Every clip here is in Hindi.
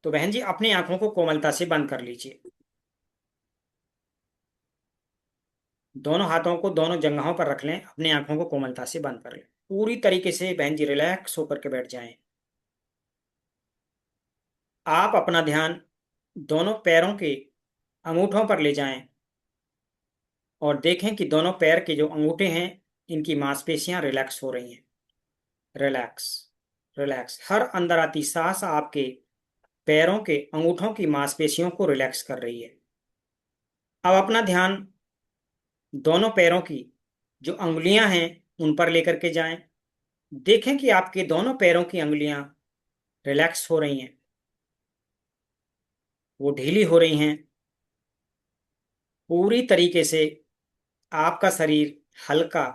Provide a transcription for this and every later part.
तो बहन जी अपनी आंखों को कोमलता से बंद कर लीजिए। दोनों हाथों को दोनों जगहों पर रख लें, अपनी आंखों को कोमलता से बंद कर लें। पूरी तरीके से बहन जी रिलैक्स होकर के बैठ जाएं। आप अपना ध्यान दोनों पैरों के अंगूठों पर ले जाएं और देखें कि दोनों पैर के जो अंगूठे हैं इनकी मांसपेशियां रिलैक्स हो रही हैं। Relax, relax. हर अंदर आती सांस आपके पैरों के अंगूठों की मांसपेशियों को रिलैक्स कर रही है। अब अपना ध्यान दोनों पैरों की जो अंगुलियां हैं उन पर लेकर के जाएं। देखें कि आपके दोनों पैरों की अंगुलियां रिलैक्स हो रही हैं, वो ढीली हो रही हैं। पूरी तरीके से आपका शरीर हल्का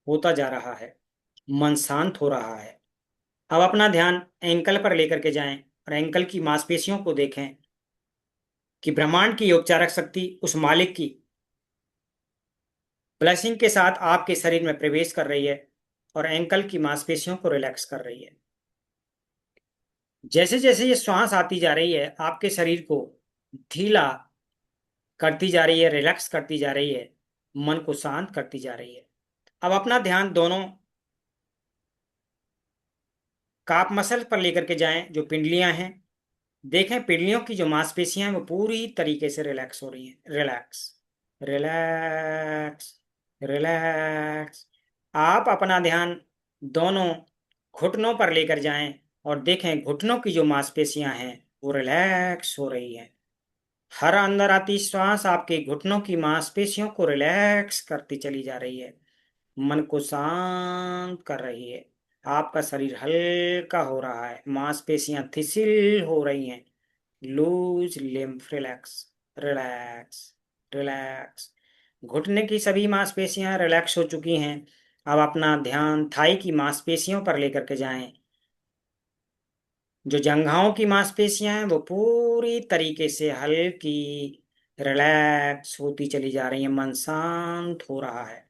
होता जा रहा है, मन शांत हो रहा है। अब अपना ध्यान एंकल पर लेकर के जाएं और एंकल की मांसपेशियों को देखें कि ब्रह्मांड की उपचारक शक्ति उस मालिक की ब्लेसिंग के साथ आपके शरीर में प्रवेश कर रही है और एंकल की मांसपेशियों को रिलैक्स कर रही है। जैसे जैसे ये श्वास आती जा रही है आपके शरीर को ढीला करती जा रही है, रिलैक्स करती जा रही है, मन को शांत करती जा रही है। अब अपना ध्यान दोनों काप मसल पर लेकर के जाएं, जो पिंडलियां हैं। देखें पिंडलियों की जो मांसपेशियां हैं वो पूरी तरीके से रिलैक्स हो रही हैं। Relax, relax, relax. आप अपना ध्यान दोनों घुटनों पर लेकर जाएं और देखें घुटनों की जो मांसपेशियां हैं वो रिलैक्स हो रही हैं। हर अंदर आती श्वास आपके घुटनों की मांसपेशियों को रिलैक्स करती चली जा रही है, मन को शांत कर रही है। आपका शरीर हल्का हो रहा है, मांसपेशियां थिसिल हो रही हैं। Loose lymph, relax, relax, relax. घुटने की सभी मांसपेशियां रिलैक्स हो चुकी हैं। अब अपना ध्यान थाई की मांसपेशियों पर लेकर के जाएं। जो जंघाओं की मांसपेशियां हैं वो पूरी तरीके से हल्की रिलैक्स होती चली जा रही हैं, मन शांत हो रहा है,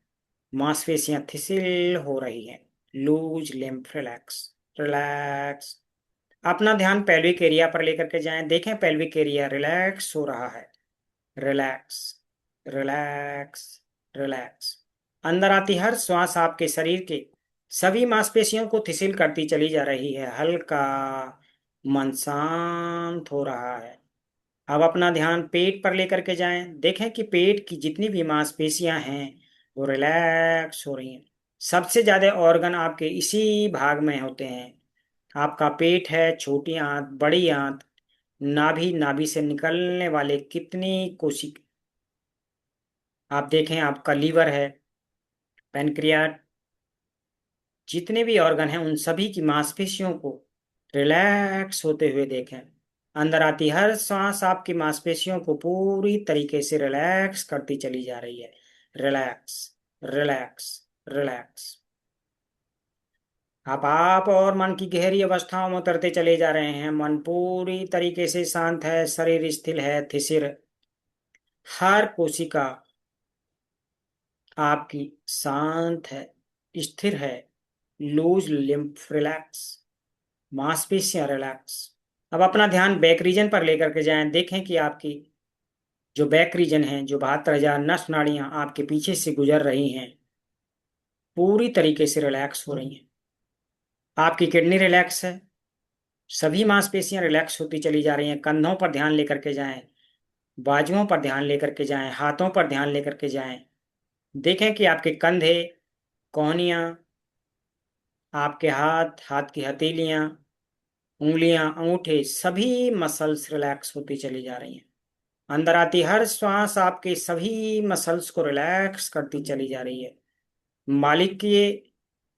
मांसपेशियां थिसिल हो रही हैं। Loose lymph, relax, relax. अपना ध्यान पेल्विक एरिया पर लेकर के जाएं, देखें पेल्विक एरिया रिलैक्स हो रहा है। Relax, relax, relax. अंदर आती हर श्वास आपके शरीर के सभी मांसपेशियों को थिसिल करती चली जा रही है, हल्का, मन शांत हो रहा है। अब अपना ध्यान पेट पर लेकर के जाएं, देखें कि पेट की जितनी भी मांसपेशियां हैं वो रिलैक्स हो रही हैं। सबसे ज्यादा ऑर्गन आपके इसी भाग में होते हैं। आपका पेट है, छोटी आंत, बड़ी आंत, नाभि, नाभि से निकलने वाले कितनी कोशिक, आप देखें आपका लीवर है, पेनक्रियाट, जितने भी ऑर्गन हैं उन सभी की मांसपेशियों को रिलैक्स होते हुए देखें। अंदर आती हर सांस आपकी मांसपेशियों को पूरी तरीके से रिलैक्स करती चली जा रही है। Relax, relax, relax. आप और मन की गहरी अवस्थाओं में उतरते चले जा रहे हैं। मन पूरी तरीके से शांत है, शरीर स्थिर है, थिसिर, हर कोशिका आपकी शांत है, स्थिर है। लूज लिम्फ, रिलैक्स, मांसपेशियां रिलैक्स। अब अपना ध्यान बैक रीजन पर लेकर के जाएं, देखें कि आपकी जो बैक रीजन है, जो 72,000 नस नाड़ियां आपके पीछे से गुजर रही हैं पूरी तरीके से रिलैक्स हो रही हैं। आपकी किडनी रिलैक्स है, सभी मांसपेशियां रिलैक्स होती चली जा रही हैं। कंधों पर ध्यान लेकर के जाएं, बाजुओं पर ध्यान लेकर के जाएं, हाथों पर ध्यान लेकर के जाएं। देखें कि आपके कंधे, कोहनियां, आपके हाथ, हाथ की हथेलियां, उंगलियां, अंगूठे, सभी मसल्स रिलैक्स होती चली जा रही हैं। अंदर आती हर श्वास आपके सभी मसल्स को रिलैक्स करती चली जा रही है। मालिक की ये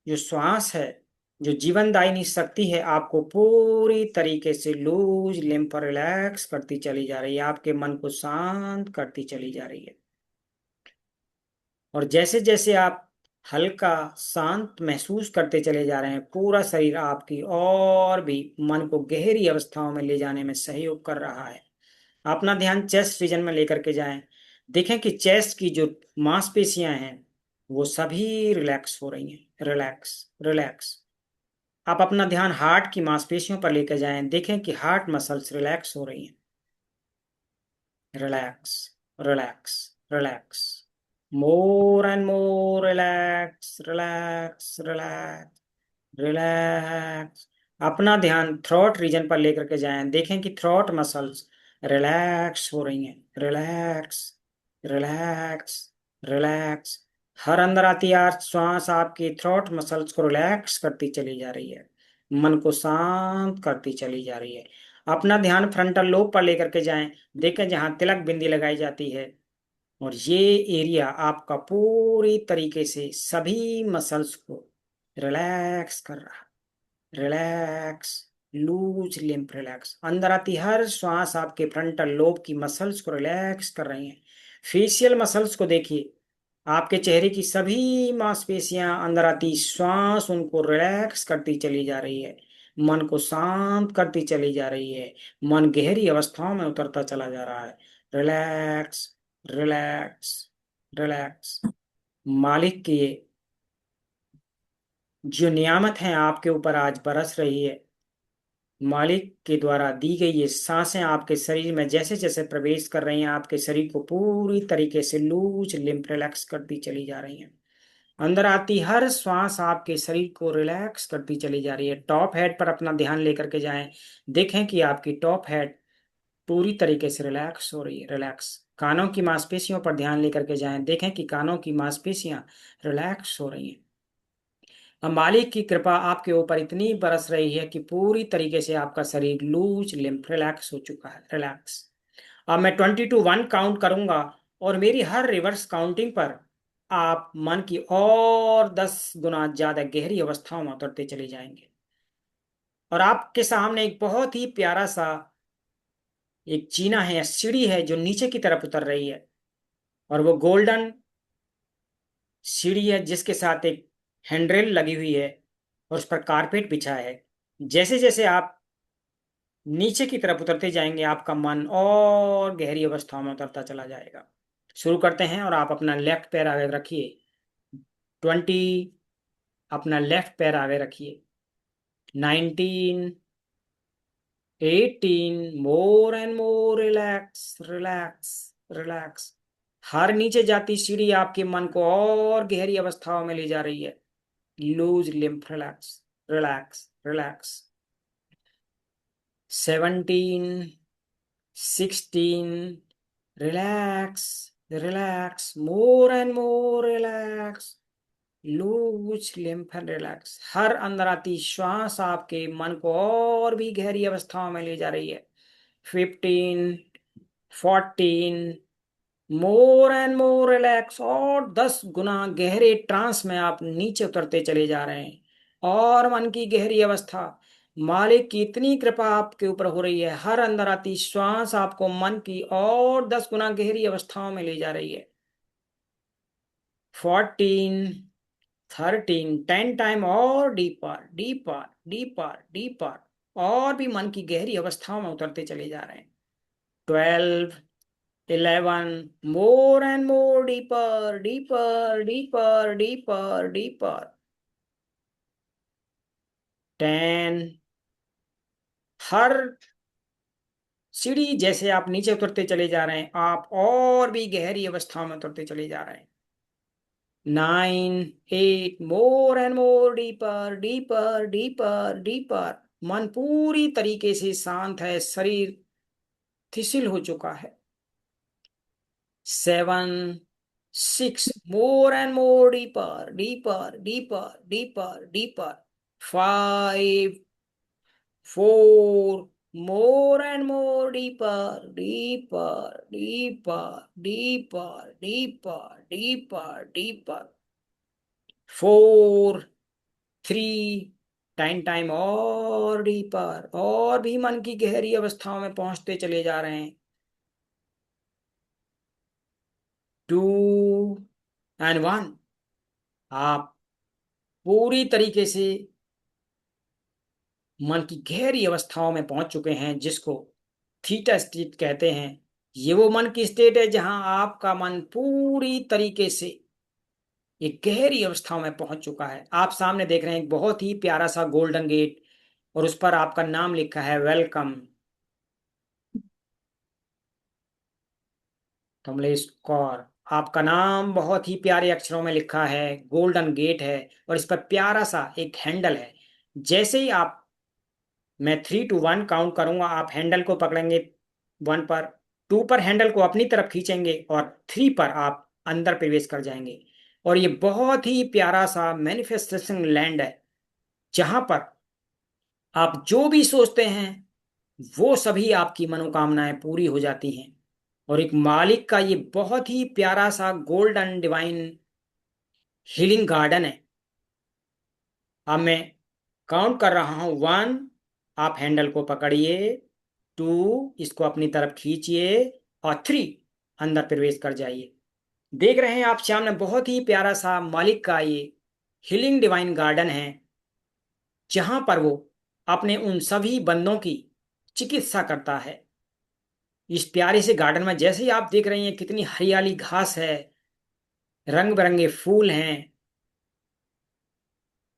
जो श्वास है, जो जीवनदायिनी शक्ति है, आपको पूरी तरीके से लूज लिम्फ पर रिलैक्स करती चली जा रही है, आपके मन को शांत करती चली जा रही है। और जैसे जैसे आप हल्का शांत महसूस करते चले जा रहे हैं, पूरा शरीर आपकी और भी मन को गहरी अवस्थाओं में ले जाने में सहयोग कर रहा है। अपना ध्यान चेस्ट रीजन में लेकर के जाएं, देखें कि चेस्ट की जो मांसपेशियां हैं वो सभी रिलैक्स हो रही हैं। Relax, relax. आप अपना ध्यान हार्ट की मांसपेशियों पर लेकर जाएं, देखें कि हार्ट मसल्स रिलैक्स हो रही हैं। Relax, relax, relax, more and more, relax, relax, relax, relax. अपना ध्यान थ्रोट रीजन पर लेकर के जाएं, देखें कि थ्रोट मसल्स रिलैक्स हो रही हैं। Relax, relax, relax. हर अंदर आती यार श्वास आपकी थ्रोट मसल्स को रिलैक्स करती चली जा रही है, मन को शांत करती चली जा रही है। अपना ध्यान फ्रंटल लोब पर लेकर के जाएं, देखें जहां तिलक बिंदी लगाई जाती है, और ये एरिया आपका पूरी तरीके से सभी मसल्स को रिलैक्स कर रहा है। Relax, loose lymph relax. अंदर आती हर श्वास आपके फ्रंटल लोब की मसल्स को रिलैक्स कर रही हैं। फेशियल मसल्स को देखिए, आपके चेहरे की सभी मांसपेशियां अंदर आती श्वास उनको रिलैक्स करती चली जा रही है, मन को शांत करती चली जा रही है। मन गहरी अवस्थाओं में उतरता चला जा रहा है। Relax, relax, relax. मालिक की जो नियामत है आपके ऊपर आज बरस रही है। मालिक के द्वारा दी गई ये सांसें आपके शरीर में जैसे जैसे प्रवेश कर रही हैं, आपके शरीर को पूरी तरीके से लूज लिम्फ रिलैक्स करती चली जा रही हैं। अंदर आती हर श्वास आपके शरीर को रिलैक्स करती चली जा रही है। टॉप हेड पर अपना ध्यान लेकर के जाएं, देखें कि आपकी टॉप हेड पूरी तरीके से रिलैक्स हो रही है। रिलैक्स। कानों की मांसपेशियों पर ध्यान लेकर के जाएं, देखें कि कानों की मांसपेशियां रिलैक्स हो रही हैं। अब मालिक की कृपा आपके ऊपर इतनी बरस रही है कि पूरी तरीके से आपका शरीर लूज लिम्फ रिलैक्स हो चुका है। रिलैक्स। अब मैं 20 to 1 काउंट करूंगा, और मेरी हर रिवर्स काउंटिंग पर आप मन की और 10 गुना ज्यादा गहरी अवस्थाओं में उतरते चले जाएंगे। और आपके सामने एक बहुत ही प्यारा सा एक जीना है या सीढ़ी है जो नीचे की तरफ उतर रही है, और वो गोल्डन सीढ़ी है जिसके साथ एक हैंडरेल लगी हुई है, और उस पर कारपेट बिछा है। जैसे जैसे आप नीचे की तरफ उतरते जाएंगे, आपका मन और गहरी अवस्थाओं में उतरता चला जाएगा। शुरू करते हैं, और आप अपना लेफ्ट पैर आगे रखिए। 20। अपना लेफ्ट पैर आगे रखिए। 19। 18। More and more, relax, relax, relax. हर नीचे जाती सीढ़ी आपके मन को और गहरी अवस्थाओं में ले जा रही है। Loose lymph relax, relax, relax. 17। 16। Relax, relax, more and more, relax, loose limb and relax. हर अंदर आती श्वास आपके मन को और भी गहरी अवस्थाओं में ले जा रही है। 15। 14। मोर एंड मोर, रिलैक्स, और 10 गुना गहरे ट्रांस में आप नीचे उतरते चले जा रहे हैं। और मन की गहरी अवस्था, मालिक की इतनी कृपा आपके ऊपर हो रही है, हर अंदर आती श्वास आपको मन की और 10 गुना गहरी अवस्थाओं में ले जा रही है। 14। 13। 10 टाइम और डीपर, डीपर, डीपर, डीपर, और भी मन की गहरी अवस्थाओं में उतरते चले जा रहे हैं। 12। 11। मोर and more, deeper, deeper, deeper, deeper, deeper. 10। हर सीढ़ी जैसे आप नीचे उतरते चले जा रहे हैं, आप और भी गहरी अवस्थाओं में उतरते चले जा रहे हैं। 9। 8। मोर and more, deeper, deeper, deeper, deeper. मन पूरी तरीके से शांत है, शरीर शिथिल हो चुका है। 7। 6। मोर and more, deeper, deeper, deeper, deeper, deeper. 5। 4। More and more, deeper, deeper, deeper, deeper, deeper, deeper, deeper. 4। 3। 10 time और डीपर, और भी मन की गहरी अवस्थाओं में पहुंचते चले जा रहे हैं। 2 and 1। आप पूरी तरीके से मन की गहरी अवस्थाओं में पहुंच चुके हैं, जिसको थीटा स्टेट कहते हैं। ये वो मन की स्टेट है जहां आपका मन पूरी तरीके से एक गहरी अवस्था में पहुंच चुका है। आप सामने देख रहे हैं एक बहुत ही प्यारा सा गोल्डन गेट, और उस पर आपका नाम लिखा है वेलकम कमलेश कौर। आपका नाम बहुत ही प्यारे अक्षरों में लिखा है, गोल्डन गेट है, और इस पर प्यारा सा एक हैंडल है। जैसे ही आप, मैं 3 to 1 काउंट करूंगा, आप हैंडल को पकड़ेंगे 1 पर, 2 पर हैंडल को अपनी तरफ खींचेंगे, और 3 पर आप अंदर प्रवेश कर जाएंगे। और ये बहुत ही प्यारा सा मैनिफेस्टेशन लैंड है, जहां पर आप जो भी सोचते हैं वो सभी आपकी मनोकामनाएं पूरी हो जाती हैं। और एक मालिक का ये बहुत ही प्यारा सा गोल्डन डिवाइन हीलिंग गार्डन है। अब मैं काउंट कर रहा हूं 1, आप हैंडल को पकड़िए, 2, इसको अपनी तरफ खींचिए, और 3, अंदर प्रवेश कर जाइए। देख रहे हैं आप सामने बहुत ही प्यारा सा मालिक का ये हीलिंग डिवाइन गार्डन है, जहां पर वो अपने उन सभी बंदों की चिकित्सा करता है। इस प्यारे से गार्डन में जैसे ही आप देख रही हैं कितनी हरियाली घास है, रंग बिरंगे फूल हैं,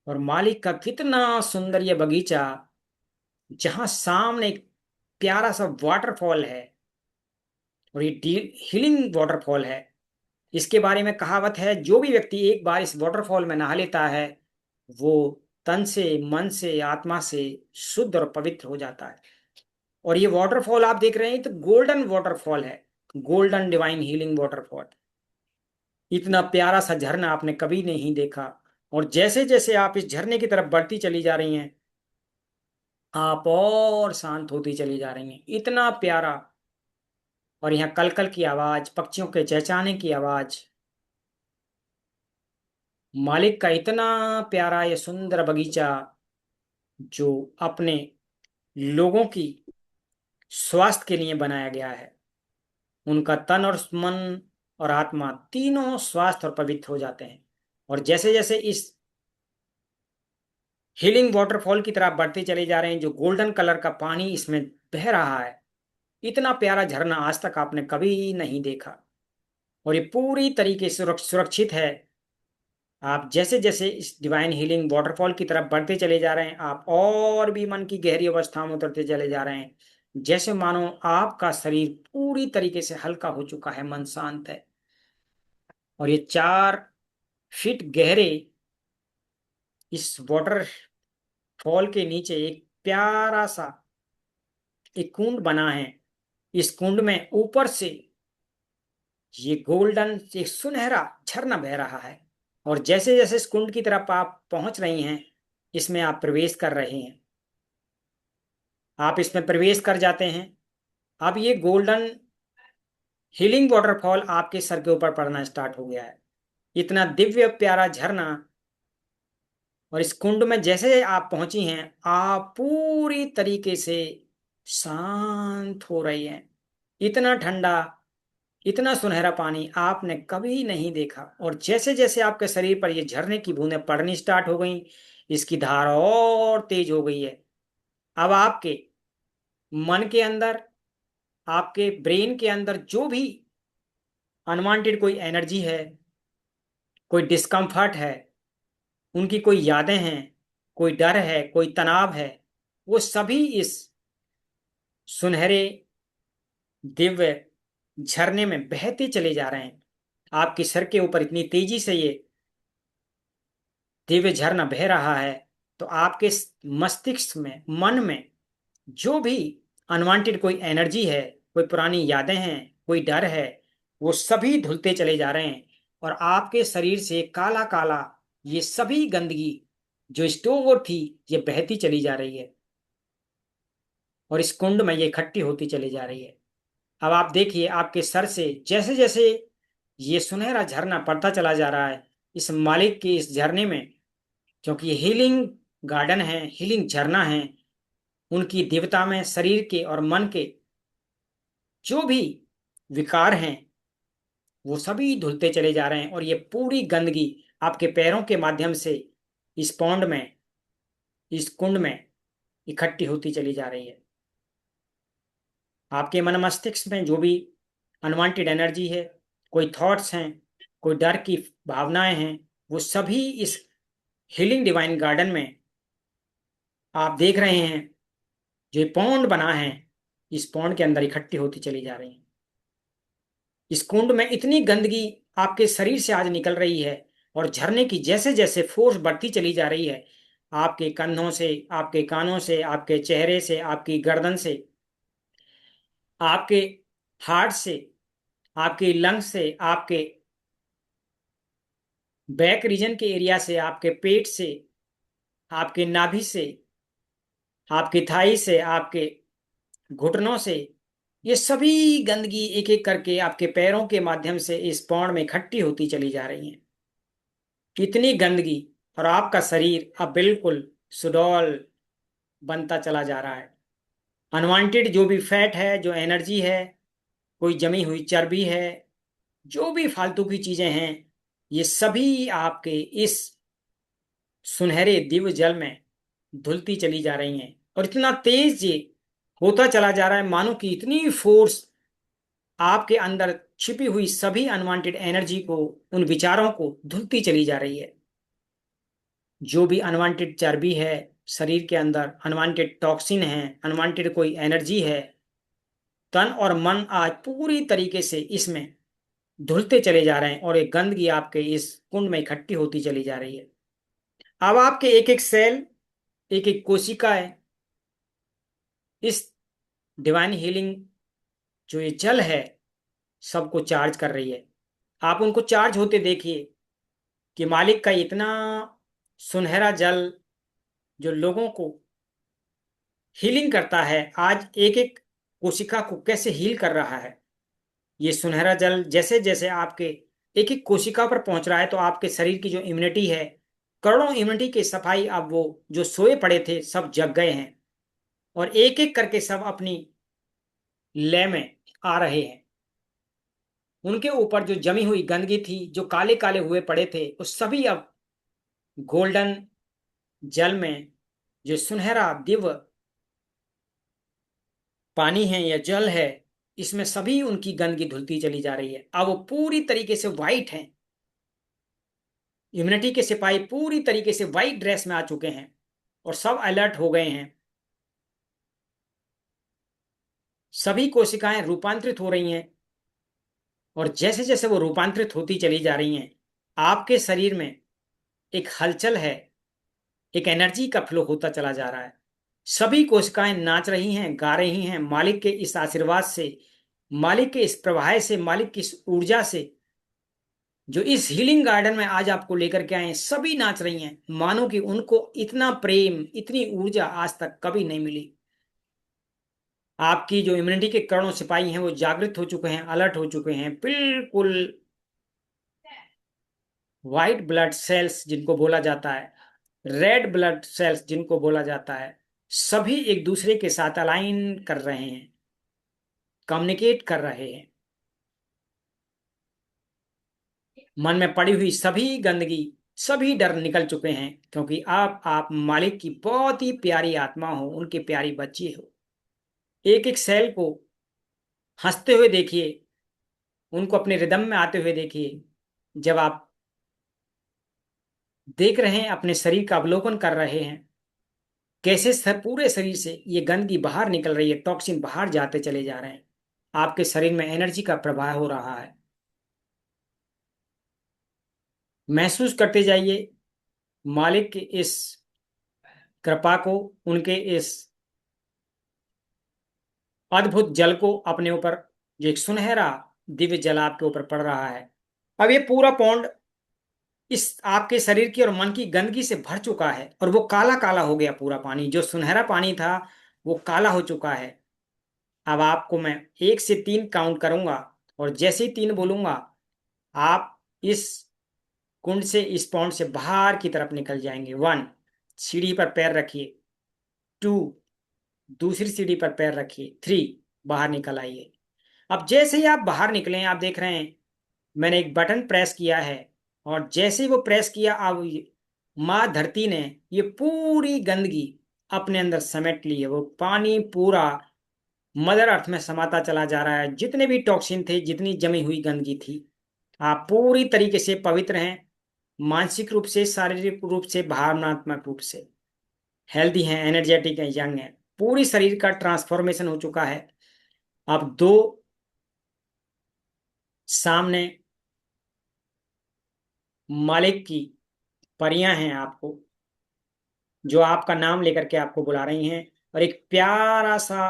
और मालिक का कितना सुंदर ये बगीचा, जहां सामने एक प्यारा सा वाटरफॉल है। और ये हीलिंग वाटरफॉल है। इसके बारे में कहावत है, जो भी व्यक्ति एक बार इस वाटरफॉल में नहा लेता है, वो तन से, मन से, आत्मा से शुद्ध और पवित्र हो जाता है। और ये वाटरफॉल आप देख रहे हैं तो गोल्डन वाटरफॉल है, गोल्डन डिवाइन हीलिंग वाटरफॉल। इतना प्यारा सा झरना आपने कभी नहीं देखा। और जैसे जैसे आप इस झरने की तरफ बढ़ती चली जा रही हैं, आप और शांत होती चली जा रही हैं। इतना प्यारा। और यहाँ कलकल की आवाज, पक्षियों के चहचहाने की आवाज, मालिक का इतना प्यारा ये सुंदर बगीचा, जो अपने लोगों की स्वास्थ्य के लिए बनाया गया है। उनका तन और मन और आत्मा तीनों स्वस्थ और पवित्र हो जाते हैं। और जैसे जैसे इस हीलिंग वाटरफॉल की तरफ बढ़ते चले जा रहे हैं, जो गोल्डन कलर का पानी इसमें बह रहा है, इतना प्यारा झरना आज तक आपने कभी नहीं देखा। और ये पूरी तरीके से सुरक्षित है। आप जैसे जैसे इस डिवाइन हीलिंग वाटरफॉल की तरफ बढ़ते चले जा रहे हैं, आप और भी मन की गहरी अवस्था में उतरते चले जा रहे हैं, जैसे मानो आपका शरीर पूरी तरीके से हल्का हो चुका है, मन शांत है। और ये 4 फीट गहरे इस वाटरफॉल के नीचे एक प्यारा सा एक कुंड बना है। इस कुंड में ऊपर से ये गोल्डन एक सुनहरा झरना बह रहा है। और जैसे जैसे इस कुंड की तरफ आप पहुंच रही हैं, इसमें आप प्रवेश कर रहे हैं, आप इसमें प्रवेश कर जाते हैं। अब ये गोल्डन हीलिंग वाटरफॉल आपके सर के ऊपर पड़ना स्टार्ट हो गया है। इतना दिव्य प्यारा झरना। और इस कुंड में जैसे आप पहुंची हैं, आप पूरी तरीके से शांत हो रही हैं। इतना ठंडा, इतना सुनहरा पानी आपने कभी नहीं देखा। और जैसे जैसे आपके शरीर पर ये झरने की बूंदें पड़नी स्टार्ट हो गई, इसकी धार और तेज हो गई है। अब आपके मन के अंदर, आपके ब्रेन के अंदर जो भी अनवांटेड कोई एनर्जी है, कोई डिस्कम्फर्ट है, उनकी कोई यादें हैं, कोई डर है, कोई तनाव है, वो सभी इस सुनहरे दिव्य झरने में बहते चले जा रहे हैं। आपके सर के ऊपर इतनी तेजी से ये दिव्य झरना बह रहा है, तो आपके मस्तिष्क में, मन में जो भी अनवांटेड कोई एनर्जी है, कोई पुरानी यादें हैं, कोई डर है, वो सभी धुलते चले जा रहे हैं। और आपके शरीर से काला काला ये सभी गंदगी जो स्टोर थी, ये बहती चली जा रही है, और इस कुंड में ये इकट्ठी होती चली जा रही है। अब आप देखिए आपके सर से जैसे जैसे ये सुनहरा झरना पड़ता चला जा रहा है, इस मालिक के इस झरने में, क्योंकि ये हीलिंग गार्डन है, हीलिंग झरना है, उनकी दिव्यता में शरीर के और मन के जो भी विकार हैं, वो सभी धुलते चले जा रहे हैं। और ये पूरी गंदगी आपके पैरों के माध्यम से इस पौंड में, इस कुंड में इकट्ठी होती चली जा रही है। आपके मन मस्तिष्क में जो भी अनवांटेड एनर्जी है, कोई थॉट्स हैं, कोई डर की भावनाएं हैं, वो सभी इस हीलिंग डिवाइन गार्डन में आप देख रहे हैं, जो पौंड बना है, इस पौंड के अंदर इकट्ठी होती चली जा रही है। इस कुंड में इतनी गंदगी आपके शरीर से आज निकल रही है, और झरने की जैसे जैसे फोर्स बढ़ती चली जा रही है, आपके कंधों से, आपके कानों से, आपके चेहरे से, आपकी गर्दन से, आपके हार्ट से, आपके लंग्स से, आपके बैक रीजन के एरिया से, आपके पेट से, आपके नाभि से, आपकी थाई से, आपके घुटनों से, ये सभी गंदगी एक एक करके आपके पैरों के माध्यम से इस पौंड में इकट्ठी होती चली जा रही है। कितनी गंदगी, और आपका शरीर अब बिल्कुल सुडौल बनता चला जा रहा है। अनवांटेड जो भी फैट है, जो एनर्जी है, कोई जमी हुई चर्बी है, जो भी फालतू की चीजें हैं, ये सभी आपके इस सुनहरे दिव्य जल में धुलती चली जा रही हैं। और इतना तेज ये होता चला जा रहा है, मानो कि इतनी फोर्स आपके अंदर छिपी हुई सभी अनवांटेड एनर्जी को, उन विचारों को धुलती चली जा रही है। जो भी अनवांटेड चर्बी है शरीर के अंदर, अनवांटेड टॉक्सिन है, अनवांटेड कोई एनर्जी है, तन और मन आज पूरी तरीके से इसमें धुलते चले जा रहे हैं, और एक गंदगी आपके इस कुंड में इकट्ठी होती चली जा रही है। अब आपके एक एक सेल, एक एक कोशिका है, इस डिवाइन हीलिंग जो ये जल है सबको चार्ज कर रही है। आप उनको चार्ज होते देखिए कि मालिक का इतना सुनहरा जल जो लोगों को हीलिंग करता है, आज एक एक कोशिका को कैसे हील कर रहा है। ये सुनहरा जल जैसे जैसे आपके एक एक कोशिका पर पहुंच रहा है, तो आपके शरीर की जो इम्यूनिटी है, करोड़ों इम्यूनिटी की सफाई, अब वो जो सोए पड़े थे सब जग गए हैं, और एक एक करके सब अपनी लय में आ रहे हैं। उनके ऊपर जो जमी हुई गंदगी थी, जो काले काले हुए पड़े थे, वो सभी अब गोल्डन जल में, जो सुनहरा दिव्य पानी है या जल है, इसमें सभी उनकी गंदगी धुलती चली जा रही है। अब वो पूरी तरीके से वाइट हैं। इम्यूनिटी के सिपाही पूरी तरीके से वाइट ड्रेस में आ चुके हैं, और सब अलर्ट हो गए हैं। सभी कोशिकाएं रूपांतरित हो रही हैं, और जैसे जैसे वो रूपांतरित होती चली जा रही हैं, आपके शरीर में एक हलचल है, एक एनर्जी का फ्लो होता चला जा रहा है। सभी कोशिकाएं नाच रही हैं, गा रही हैं, मालिक के इस आशीर्वाद से, मालिक के इस प्रवाह से, मालिक की इस ऊर्जा से, जो इस हीलिंग गार्डन में आज आपको लेकर के आए हैं, सभी नाच रही हैं, मानो कि उनको इतना प्रेम, इतनी ऊर्जा आज तक कभी नहीं मिली। आपकी जो इम्यूनिटी के करोड़ों सिपाही हैं वो जागृत हो चुके हैं, अलर्ट हो चुके हैं, बिल्कुल व्हाइट ब्लड सेल्स जिनको बोला जाता है, रेड ब्लड सेल्स जिनको बोला जाता है, सभी एक दूसरे के साथ अलाइन कर रहे हैं, कम्युनिकेट कर रहे हैं। मन में पड़ी हुई सभी गंदगी, सभी डर निकल चुके हैं, क्योंकि आप मालिक की बहुत ही प्यारी आत्मा हो, उनकी प्यारी बच्ची हो। एक एक सेल को हंसते हुए देखिए, उनको अपने रिदम में आते हुए देखिए। जब आप देख रहे हैं, अपने शरीर का अवलोकन कर रहे हैं, कैसे पूरे शरीर से ये गंदगी बाहर निकल रही है, टॉक्सिन बाहर जाते चले जा रहे हैं, आपके शरीर में एनर्जी का प्रवाह हो रहा है। महसूस करते जाइए मालिक की इस कृपा को, उनके इस अद्भुत जल को अपने ऊपर, जो एक सुनहरा दिव्य जल आपके ऊपर पड़ रहा है। अब ये पूरा पौंड इस आपके शरीर की और मन की गंदगी से भर चुका है, और वो काला काला हो गया। पूरा पानी जो सुनहरा पानी था वो काला हो चुका है। अब आपको मैं 1 से 3 काउंट करूंगा, और जैसे ही 3 बोलूंगा, आप इस कुंड से, इस पौंड से बाहर की तरफ निकल जाएंगे। 1, सीढ़ी पर पैर रखिए। 2, दूसरी सीढ़ी पर पैर रखिए। 3, बाहर निकल आइए। अब जैसे ही आप बाहर निकले, आप देख रहे हैं मैंने एक बटन प्रेस किया है, और जैसे ही वो प्रेस किया, अब माँ धरती ने ये पूरी गंदगी अपने अंदर समेट ली है। वो पानी पूरा मदर अर्थ में समाता चला जा रहा है। जितने भी टॉक्सिन थे, जितनी जमी हुई गंदगी थी, आप पूरी तरीके से पवित्र हैं, मानसिक रूप से, शारीरिक रूप से, भावनात्मक रूप से हेल्दी हैं, एनर्जेटिक हैं, यंग हैं। पूरी शरीर का ट्रांसफॉर्मेशन हो चुका है। अब दो सामने मालिक की परियां हैं आपको, जो आपका नाम लेकर के आपको बुला रही हैं। और एक प्यारा सा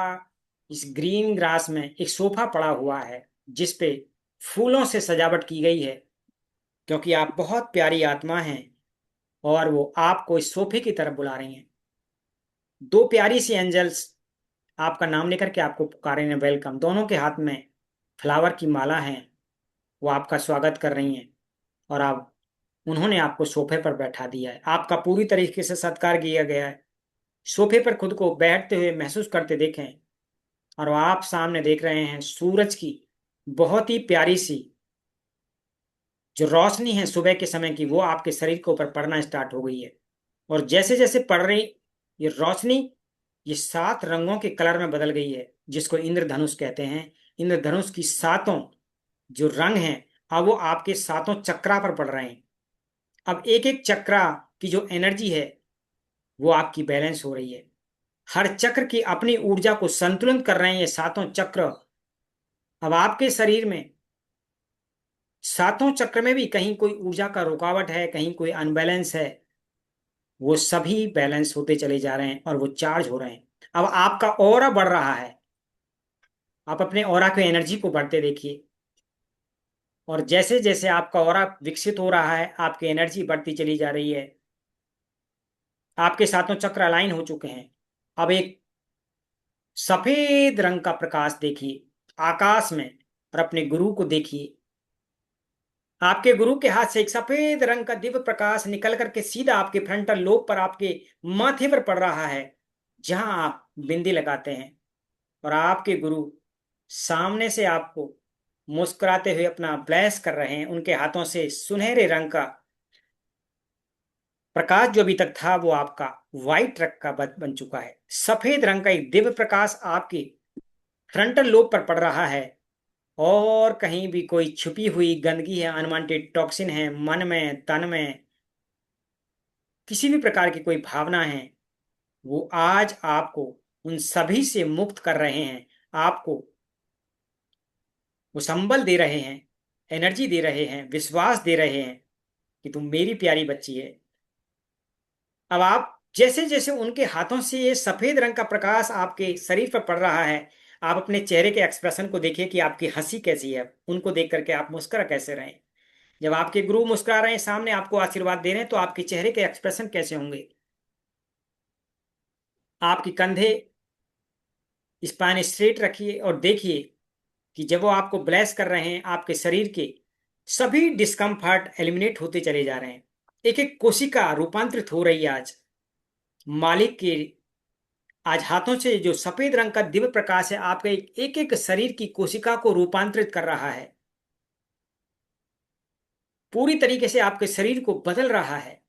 इस ग्रीन ग्रास में एक सोफा पड़ा हुआ है, जिस पे फूलों से सजावट की गई है, क्योंकि आप बहुत प्यारी आत्मा हैं। और वो आपको इस सोफे की तरफ बुला रही हैं। दो प्यारी सी एंजल्स आपका नाम लेकर के आपको पुकार रही हैं, वेलकम। दोनों के हाथ में फ्लावर की माला है, वो आपका स्वागत कर रही हैं। और आप उन्होंने आपको सोफे पर बैठा दिया है, आपका पूरी तरीके से सत्कार किया गया है। सोफे पर खुद को बैठते हुए महसूस करते देखें, और आप सामने देख रहे हैं सूरज की बहुत ही प्यारी सी जो रोशनी है सुबह के समय की, वो आपके शरीर के ऊपर पड़ना स्टार्ट हो गई है। और जैसे जैसे पड़ रही ये रोशनी, ये 7 रंगों के कलर में बदल गई है, जिसको इंद्रधनुष कहते हैं। इंद्रधनुष की 7 जो रंग हैं, अब वो आपके 7 चक्रा पर पड़ रहे हैं। अब एक एक चक्रा की जो एनर्जी है, वो आपकी बैलेंस हो रही है। हर चक्र की अपनी ऊर्जा को संतुलित कर रहे हैं ये 7 चक्र। अब आपके शरीर में 7 चक्र में भी कहीं कोई ऊर्जा का रुकावट है, कहीं कोई अनबैलेंस है, वो सभी बैलेंस होते चले जा रहे हैं और वो चार्ज हो रहे हैं। अब आपका ऑरा बढ़ रहा है। आप अपने ऑरा की एनर्जी को बढ़ते देखिए, और जैसे जैसे आपका ऑरा विकसित हो रहा है, आपकी एनर्जी बढ़ती चली जा रही है। आपके 7 चक्र अलाइन हो चुके हैं। अब एक सफेद रंग का प्रकाश देखिए आकाश में, और अपने गुरु को देखिए। आपके गुरु के हाथ से एक सफेद रंग का दिव्य प्रकाश निकल करके सीधा आपके फ्रंटल लोब पर, आपके माथे पर पड़ रहा है, जहां आप बिंदी लगाते हैं। और आपके गुरु सामने से आपको मुस्कुराते हुए अपना ब्लेस कर रहे हैं। उनके हाथों से सुनहरे रंग का प्रकाश जो अभी तक था, वो आपका व्हाइट रंग का बन चुका है। सफेद रंग का एक दिव्य प्रकाश आपके फ्रंटल लोब पर पड़ रहा है। और कहीं भी कोई छुपी हुई गंदगी है, अनवांटेड टॉक्सिन है मन में, तन में, किसी भी प्रकार की कोई भावना है, वो आज आपको उन सभी से मुक्त कर रहे हैं। आपको वो संबल दे रहे हैं, एनर्जी दे रहे हैं, विश्वास दे रहे हैं कि तुम मेरी प्यारी बच्ची है। अब आप जैसे जैसे उनके हाथों से ये सफेद रंग का प्रकाश आपके शरीर पर पड़ रहा है, आप अपने चेहरे के एक्सप्रेशन को देखिए कि आपकी हंसी कैसी है। उनको देख करके आप मुस्कुरा कैसे रहे हैं। जब आपके गुरु मुस्कुरा रहे हैं, सामने आपको आशीर्वाद दे रहे हैं, तो आपके चेहरे के एक्सप्रेशन कैसे होंगे। आपके कंधे स्पाइन स्ट्रेट रखिए और देखिए कि जब वो आपको ब्लेस कर रहे हैं, आपके शरीर के सभी डिस्कम्फर्ट एलिमिनेट होते चले जा रहे हैं। एक एक कोशिका रूपांतरित हो रही है आज। मालिक के आज हाथों से जो सफेद रंग का दिव्य प्रकाश है, आपके एक एक शरीर की कोशिका को रूपांतरित कर रहा है। पूरी तरीके से आपके शरीर को बदल रहा है।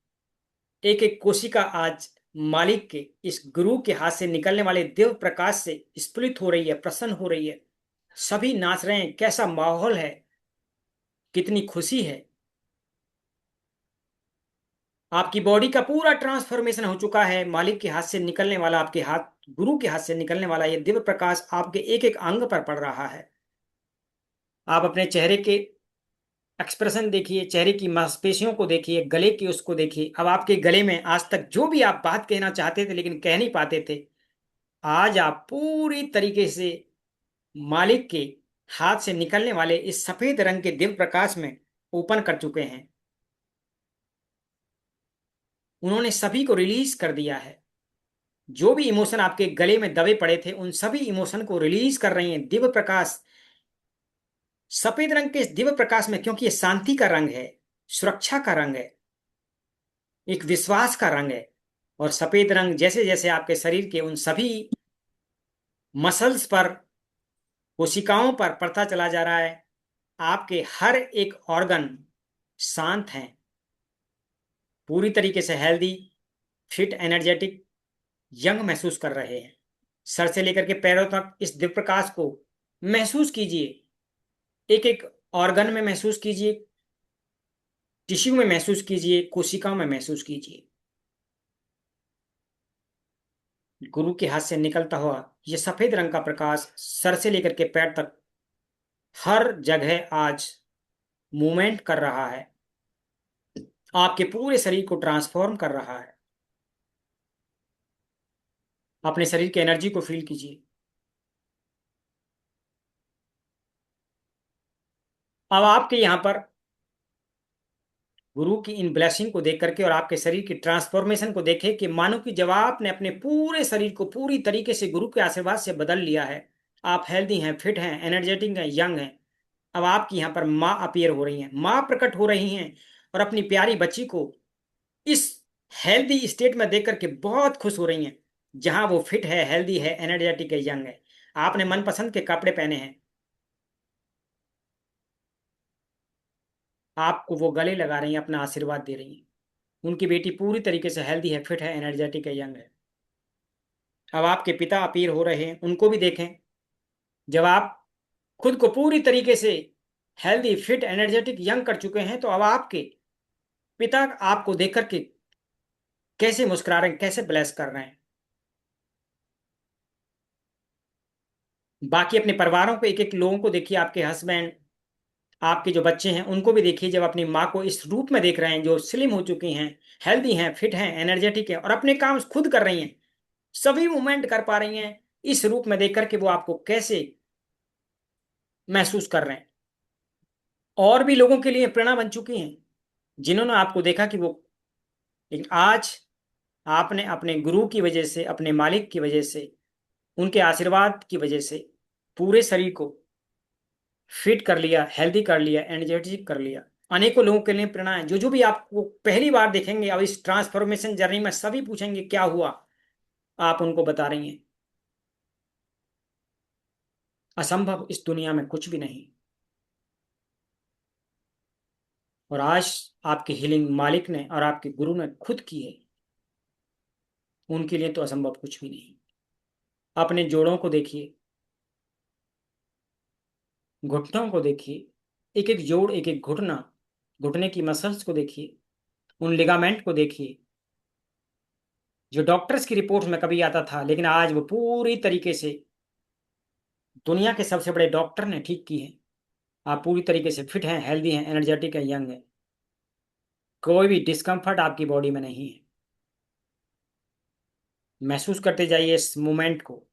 एक एक कोशिका आज मालिक के इस गुरु के हाथ से निकलने वाले दिव्य प्रकाश से स्फुलित हो रही है, प्रसन्न हो रही है। सभी नाच रहे हैं, कैसा माहौल है, कितनी खुशी है। आपकी बॉडी का पूरा ट्रांसफॉर्मेशन हो चुका है। मालिक के हाथ से निकलने वाला, आपके हाथ गुरु के हाथ से निकलने वाला ये दिव्य प्रकाश आपके एक एक अंग पर पड़ रहा है। आप अपने चेहरे के एक्सप्रेशन देखिए, चेहरे की मांसपेशियों को देखिए, गले की उसको देखिए। अब आपके गले में आज तक जो भी आप बात कहना चाहते थे लेकिन कह नहीं पाते थे, आज आप पूरी तरीके से मालिक के हाथ से निकलने वाले इस सफेद रंग के दिव्य प्रकाश में ओपन कर चुके हैं। उन्होंने सभी को रिलीज कर दिया है। जो भी इमोशन आपके गले में दबे पड़े थे, उन सभी इमोशन को रिलीज कर रही हैं दिव्य प्रकाश। सफेद रंग के इस दिव्य प्रकाश में, क्योंकि ये शांति का रंग है, सुरक्षा का रंग है, एक विश्वास का रंग है। और सफेद रंग जैसे जैसे आपके शरीर के उन सभी मसल्स पर, कोशिकाओं पर पड़ता चला जा रहा है, आपके हर एक ऑर्गन शांत हैं, पूरी तरीके से हेल्दी, फिट, एनर्जेटिक, यंग महसूस कर रहे हैं। सर से लेकर के पैरों तक इस दिव्य प्रकाश को महसूस कीजिए। एक एक ऑर्गन में महसूस कीजिए टिश्यू में महसूस कीजिए, कोशिकाओं में महसूस कीजिए। गुरु के हाथ से निकलता हुआ ये सफेद रंग का प्रकाश सर से लेकर के पैर तक हर जगह आज मूवमेंट कर रहा है, आपके पूरे शरीर को ट्रांसफॉर्म कर रहा है। अपने शरीर की एनर्जी को फील कीजिए। अब आपके यहाँ पर गुरु की इन ब्लेसिंग को देख करके और आपके शरीर की ट्रांसफॉर्मेशन को देखे कि मानो कि जब आपने अपने पूरे शरीर को पूरी तरीके से गुरु के आशीर्वाद से बदल लिया है, आप हेल्दी हैं, फिट हैं, एनर्जेटिक हैं, यंग हैं। अब आपकी यहाँ पर माँ अपीयर हो रही हैं, माँ प्रकट हो रही हैं और अपनी प्यारी बच्ची को इस हेल्दी स्टेट में देख करके बहुत खुश हो रही हैं, जहां वो फिट है, हेल्दी है, एनर्जेटिक है, यंग है। आपने मनपसंद के कपड़े पहने हैं, आपको वो गले लगा रही हैं, अपना आशीर्वाद दे रही हैं। उनकी बेटी पूरी तरीके से हेल्दी है, फिट है, एनर्जेटिक है, यंग है। अब आपके पिता अपीयर हो रहे हैं, उनको भी देखें। जब आप खुद को पूरी तरीके से हेल्दी, फिट, एनर्जेटिक, यंग कर चुके हैं, तो अब आपके पिता आपको देख करके कैसे मुस्कुरा रहे हैं, कैसे ब्लेस कर रहे हैं। बाकी अपने परिवारों को, एक एक लोगों को देखिए, आपके हस्बैंड, आपके जो बच्चे हैं उनको भी देखिए। जब अपनी माँ को इस रूप में देख रहे हैं, जो स्लिम हो चुकी हैं, हेल्दी हैं, फिट हैं, एनर्जेटिक हैं और अपने काम खुद कर रही हैं, सभी मूवमेंट कर पा रही हैं, इस रूप में देख करके वो आपको कैसे महसूस कर रहे हैं। और भी लोगों के लिए प्रेरणा बन चुकी हैं, जिन्होंने आपको देखा कि वो, लेकिन आज आपने अपने गुरु की वजह से, अपने मालिक की वजह से, उनके आशीर्वाद की वजह से पूरे शरीर को फिट कर लिया, हेल्दी कर लिया, एनर्जेटिक कर लिया। अनेकों लोगों के लिए प्रेरणा है। जो जो भी आपको पहली बार देखेंगे अब इस ट्रांसफॉर्मेशन जर्नी में, सभी पूछेंगे क्या हुआ, आप उनको बता रही हैं असंभव इस दुनिया में कुछ भी नहीं। और आज आपकी हीलिंग मालिक ने और आपके गुरु ने खुद की है, उनके लिए तो असंभव कुछ भी नहीं। अपने जोड़ों को देखिए, घुटनों को देखिए, एक एक जोड़, एक एक घुटना, घुटने की मसल्स को देखिए, उन लिगामेंट को देखिए, जो डॉक्टर्स की रिपोर्ट में कभी आता था, लेकिन आज वो पूरी तरीके से दुनिया के सबसे बड़े डॉक्टर ने ठीक की है। आप पूरी तरीके से फिट हैं, हेल्दी हैं, एनर्जेटिक हैं, यंग हैं। कोई भी डिस्कम्फर्ट आपकी बॉडी में नहीं है। महसूस करते जाइए इस मोमेंट को।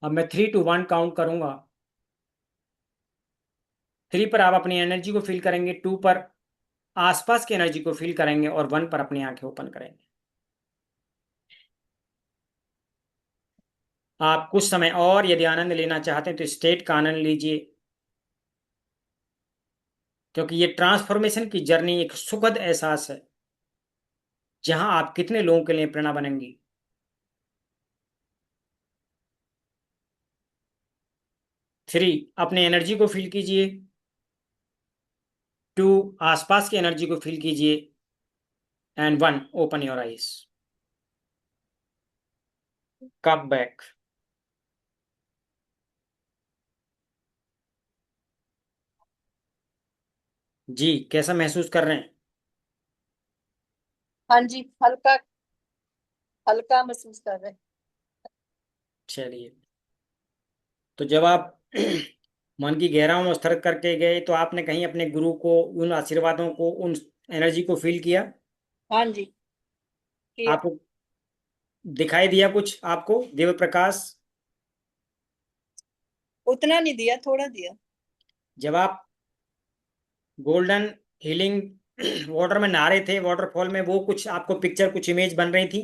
अब मैं 3 to 1 काउंट करूंगा। 3 पर आप अपनी एनर्जी को फील करेंगे, 2 पर आसपास की एनर्जी को फील करेंगे और 1 पर अपनी आंखें ओपन करेंगे। आप कुछ समय और यदि आनंद लेना चाहते हैं तो स्टेट का आनंद लीजिए, क्योंकि ये ट्रांसफॉर्मेशन की जर्नी एक सुखद एहसास है, जहां आप कितने लोगों के लिए प्रेरणा बनेंगी। 3, अपने एनर्जी को फील कीजिए। 2, आसपास की एनर्जी को फील कीजिए। And 1, open your eyes. Come back. जी, कैसा महसूस कर रहे हैं? हाँ जी, हल्का हल्का महसूस कर रहे हैं। चलिए, तो जब आप मन की गहराइयों में उतर करके गए, तो आपने कहीं अपने गुरु को, उन आशीर्वादों को, उन एनर्जी को फील किया? हाँ जी, किया। आपको दिखाई दिया कुछ, आपको दिव्य प्रकाश? उतना नहीं दिया, थोड़ा दिया। जब आप गोल्डन हीलिंग वाटर में नहा रहे थे, वाटरफॉल में, वो कुछ आपको पिक्चर, कुछ इमेज बन रही थी?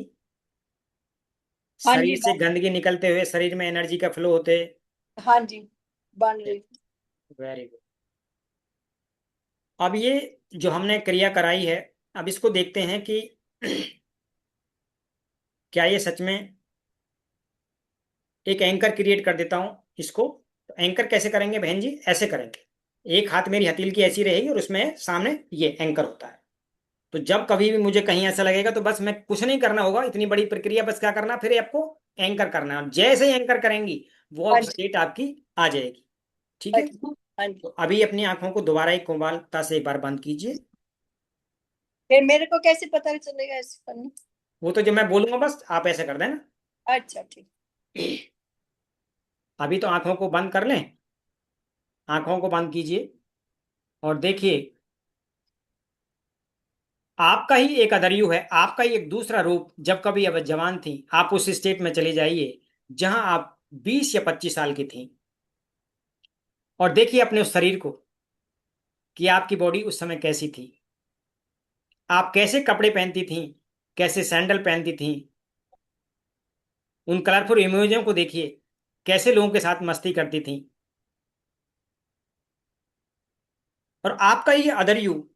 हाँ शरीर जी, से गंदगी निकलते हुए शरीर में एनर्जी का फ्लो होते? हाँ जी, बन रही थी। Very good. अब ये जो हमने क्रिया कराई है, अब इसको देखते हैं कि क्या ये सच में, एक एंकर क्रिएट कर देता हूं इसको। तो एंकर कैसे करेंगे बहन जी? ऐसे करेंगे, एक हाथ मेरी हथेली की ऐसी रहेगी और उसमें सामने ये एंकर होता है। तो जब कभी भी मुझे कहीं ऐसा लगेगा, तो बस मैं कुछ नहीं करना होगा, इतनी बड़ी प्रक्रिया, बस क्या करना, फिर आपको एंकर करना है। और जैसे ही एंकर करेंगी, वो हाँ अब जी। स्टेट आपकी आ जाएगी। ठीक है? अच्छा, हाँ जी। तो अभी अपनी आंखों को दोबारा एक कोमलता से एक बार बंद कीजिए। फिर मेरे को कैसे पता चलेगा इस पर? वो तो जब मैं बोलूंगा बस आप ऐसे कर देना। अच्छा ठीक। अभी तो आंखों को बंद कर लें। आंखों को बंद कीजिए और देखिए, आपका ही एक अदरयू है, आपका ही एक दूसरा रूप। जब कभी अब जवान थी, आप उस स्टेट में चले जाइए जहां आप 20 या 25 साल की थी, और देखिए अपने उस शरीर को कि आपकी बॉडी उस समय कैसी थी। आप कैसे कपड़े पहनती थी, कैसे सैंडल पहनती थी। उन कलरफुल इमेजों को देखिए, कैसे लोगों के साथ मस्ती करती थी। और आपका ये अदर यू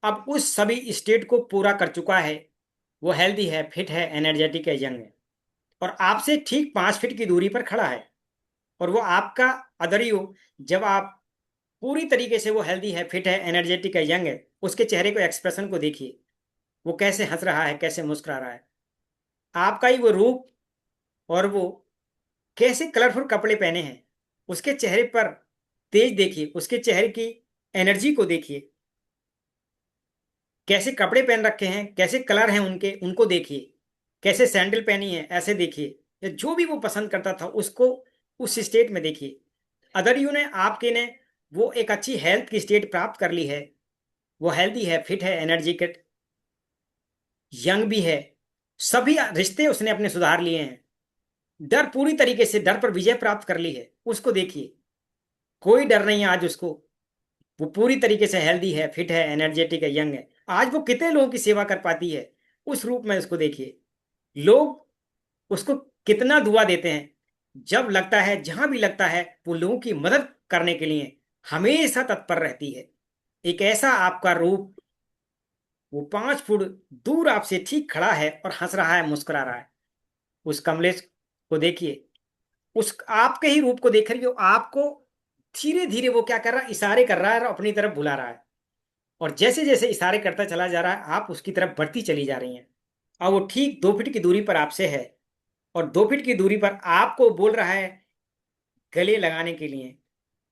अब उस सभी स्टेट को पूरा कर चुका है। वो हेल्दी है, फिट है, एनर्जेटिक है, यंग है, और आपसे ठीक 5 फीट की दूरी पर खड़ा है। और वो आपका अदर यू, जब आप पूरी तरीके से वो हेल्दी है, फिट है, एनर्जेटिक है, यंग है, उसके चेहरे को, एक्सप्रेशन को देखिए। वो कैसे हंस रहा है, कैसे मुस्कुरा रहा है। आपका ही वो रूप, और वो कैसे कलरफुल कपड़े पहने हैं। उसके चेहरे पर तेज देखिए, उसके चेहरे की एनर्जी को देखिए। कैसे कपड़े पहन रखे हैं, कैसे कलर हैं उनके, उनको देखिए। कैसे सैंडल पहनी है, ऐसे देखिए। या जो भी वो पसंद करता था उसको उस स्टेट में देखिए। अदर यू ने, आपके ने, वो एक अच्छी हेल्थ की स्टेट प्राप्त कर ली है। वो हेल्दी है, फिट है, एनर्जेटिक, यंग भी है। सभी रिश्ते उसने अपने सुधार लिए हैं। डर पूरी तरीके से, डर पर विजय प्राप्त कर ली है। उसको देखिए, कोई डर नहीं है आज उसको। वो पूरी तरीके से हेल्दी है, फिट है, एनर्जेटिक है, यंग है। आज वो कितने लोगों की सेवा कर पाती है उस रूप में। उसको देखिए, लोग उसको कितना दुआ देते हैं। जब लगता है, जहां भी लगता है, वो लोगों की मदद करने के लिए हमेशा तत्पर रहती है। एक ऐसा आपका रूप, वो 5 फुट दूर आपसे ठीक खड़ा है और हंस रहा है, मुस्कुरा रहा है। उस कमलेश को देखिए, उस आपके ही रूप को देख रही हो आपको। धीरे धीरे वो क्या कर रहा है, इशारे कर रहा है और अपनी तरफ बुला रहा है। और जैसे जैसे इशारे करता चला जा रहा है, आप उसकी तरफ बढ़ती चली जा रही हैं। और वो ठीक 2 फीट की दूरी पर आपसे है। और 2 फीट की दूरी पर आपको बोल रहा है गले लगाने के लिए।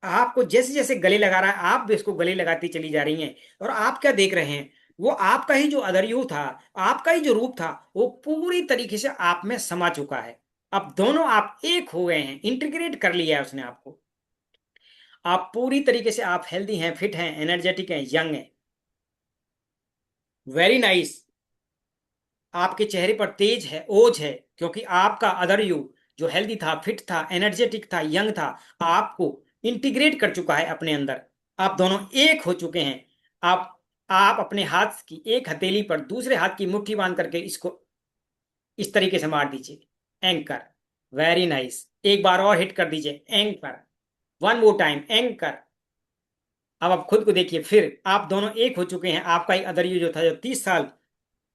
आपको जैसे जैसे गले लगा रहा है, आप भी उसको गले लगाती चली जा रही हैं। और आप क्या देख रहे हैं, वो आपका ही जो अदरयू था, आपका ही जो रूप था, वो पूरी तरीके से आप में समा चुका है। अब दोनों आप एक हो गए हैं, इंटीग्रेट कर लिया है उसने आपको। आप पूरी तरीके से, आप हेल्दी हैं, फिट हैं, एनर्जेटिक हैं, यंग हैं। Very nice. आपके चेहरे पर तेज है, ओज है, क्योंकि आपका अदर यू जो हेल्दी था, फिट था, एनर्जेटिक था, यंग था, आपको इंटीग्रेट कर चुका है अपने अंदर। आप दोनों एक हो चुके हैं। आप अपने हाथ की एक हथेली पर दूसरे हाथ की मुट्ठी बांध करके इसको इस तरीके से मार दीजिए, एंकर। Very nice. एक बार और हिट कर दीजिए, anchor. One more time, anchor. अब आप खुद को देखिए, फिर आप दोनों एक हो चुके हैं। आपका ही अदर यू जो था, जो 30 साल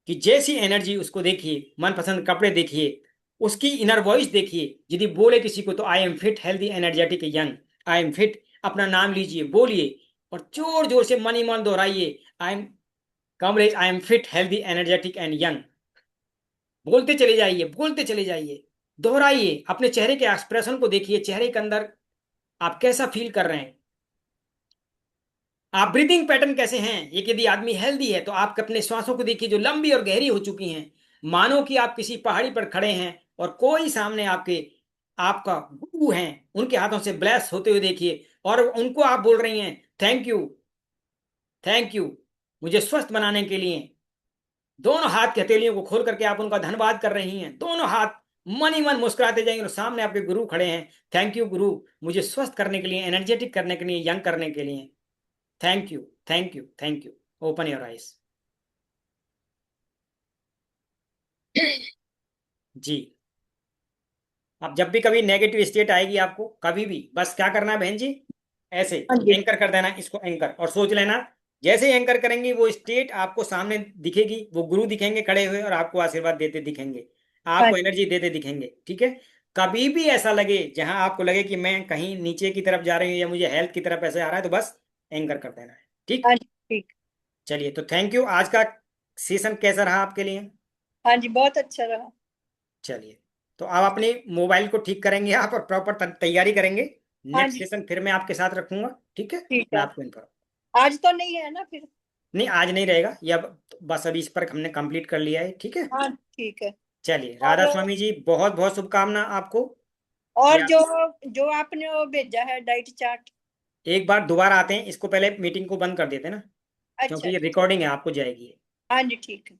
कि जैसी एनर्जी, उसको देखिए, मनपसंद कपड़े देखिए, उसकी इनर वॉइस देखिए। यदि बोले किसी को तो आई am fit, healthy, energetic, young. I am fit, अपना नाम लीजिए, बोलिए, और जोर जोर से मन ही मन दोहराइए, I am courage, I am fit, healthy, energetic and young. बोलते चले जाइए, बोलते चले जाइए, दोहराइए। अपने चेहरे के एक्सप्रेशन को देखिए, चेहरे के अंदर आप कैसा फील कर रहे हैं। आप ब्रीदिंग पैटर्न कैसे हैं, ये यदि आदमी हेल्दी है तो आप अपने श्वासों को देखिए, जो लंबी और गहरी हो चुकी हैं। मानो कि आप किसी पहाड़ी पर खड़े हैं और कोई सामने आपके, आपका गुरु हैं, उनके हाथों से ब्लेस होते हुए देखिए। और उनको आप बोल रही हैं थैंक यू, थैंक यू, मुझे स्वस्थ बनाने के लिए। दोनों हाथ की हथेलियों को खोल करके आप उनका धन्यवाद कर रही हैं, दोनों हाथ। मन ही मन मुस्कुराते जाएंगे और सामने आपके गुरु खड़े हैं। थैंक यू गुरु, मुझे स्वस्थ करने के लिए, एनर्जेटिक करने के लिए, यंग करने के लिए। Thank you, thank you, thank you. Open your eyes. जी। अब जब भी कभी नेगेटिव स्टेट आएगी आपको, कभी भी बस क्या करना है बहन जी, ऐसे हाँ जी। एंकर कर देना इसको, एंकर, और सोच लेना। जैसे ही एंकर करेंगे, वो स्टेट आपको सामने दिखेगी, वो गुरु दिखेंगे खड़े हुए और आपको आशीर्वाद देते दिखेंगे, हाँ आपको एनर्जी देते दिखेंगे। ठीक है। कभी भी ऐसा लगे, जहां आपको लगे कि मैं कहीं नीचे की तरफ जा रही हूँ या मुझे हेल्थ की तरफ ऐसे आ रहा है, तो बस एंकर कर देना है। ठीक। हाँ जी ठीक। चलिए, तो थैंक यू। आज का सेशन कैसा रहा आपके लिए? हाँ जी बहुत अच्छा रहा। चलिए, तो आप अपने मोबाइल को ठीक करेंगे आप, और प्रॉपर तैयारी करेंगे। हाँ नेक्स्ट जी। सेशन फिर मैं आपके साथ रखूंगा, ठीक है। ठीक मैं है। आपको इन्फॉर्म। आज तो नहीं है ना फिर? नहीं, आज नहीं रहेगा, या बस अभी इस पर हमने कंप्लीट कर लिया है, ठीक है। हाँ ठीक है। चलिए, और राधा स्वामी जी, बहुत बहुत शुभकामना आपको। और या जो जो आपने वो भेजा है डाइट चार्ट। एक बार दोबारा आते हैं, इसको पहले मीटिंग को बंद कर देते हैं ना, अच्छा क्योंकि ये अच्छा। रिकॉर्डिंग है, आपको जाएगी। हाँ जी ठीक है।